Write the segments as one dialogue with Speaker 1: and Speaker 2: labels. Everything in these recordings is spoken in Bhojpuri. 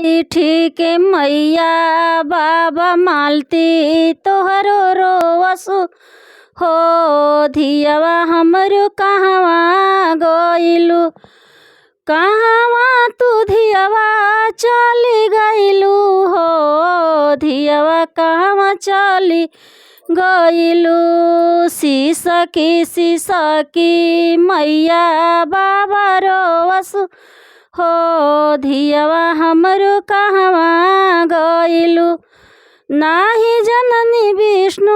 Speaker 1: ठीक मैया बाबा मालती तोहरो रोवसु हो धियवा हमरो कहवा गइलू कहवा तू धियवा चली गइलू हो धियवा कहवा चली गइलू सीसकी मैया बाबा रोवसु हो धियवा हमरो कहवा गइलू नाही जननी विष्णु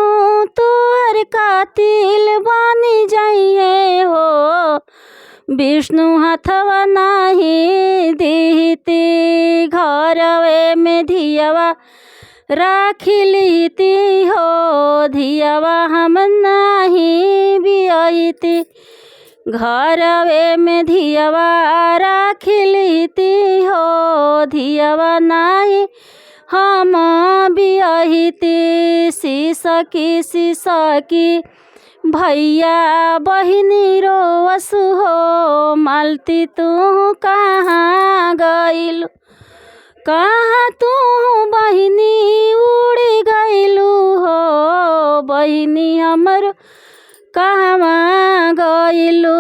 Speaker 1: तुअर कातिल बनी जाइए हो विष्णु हथवा नाही दीती घरवे में धियवा राखिलीती हो धियवा हम नाही बियती घरवे में धियवा राखिलीती हो धियवा नाही हम बियती सीसकी भैया बहिनी रोवसु हो मालती तू कहाँ गइलू कहाँ तू बहिनी उड़ी गइलू हो बहिनी हमर कहवा गइलू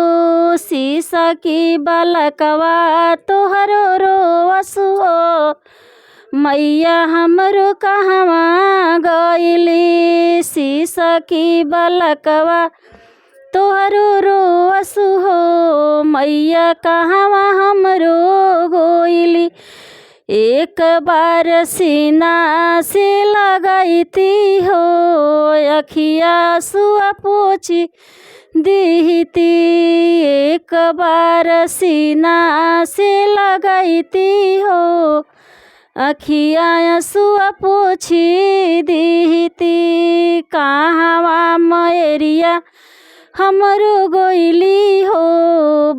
Speaker 1: सीसकी बालकवा तोहरो रोवसु हो मैया हमरो कहवा गइली सीसकी बालकवा तोहरो रोवसु हो मैया कहवा हमरो गइली एक बार सीना से लगैती हो अखिया सुआ पोछी दीती एक बार सीना से लगैती हो अखिया सुआ पोछी दीती कहवा मयरिया हमरो गइली हो।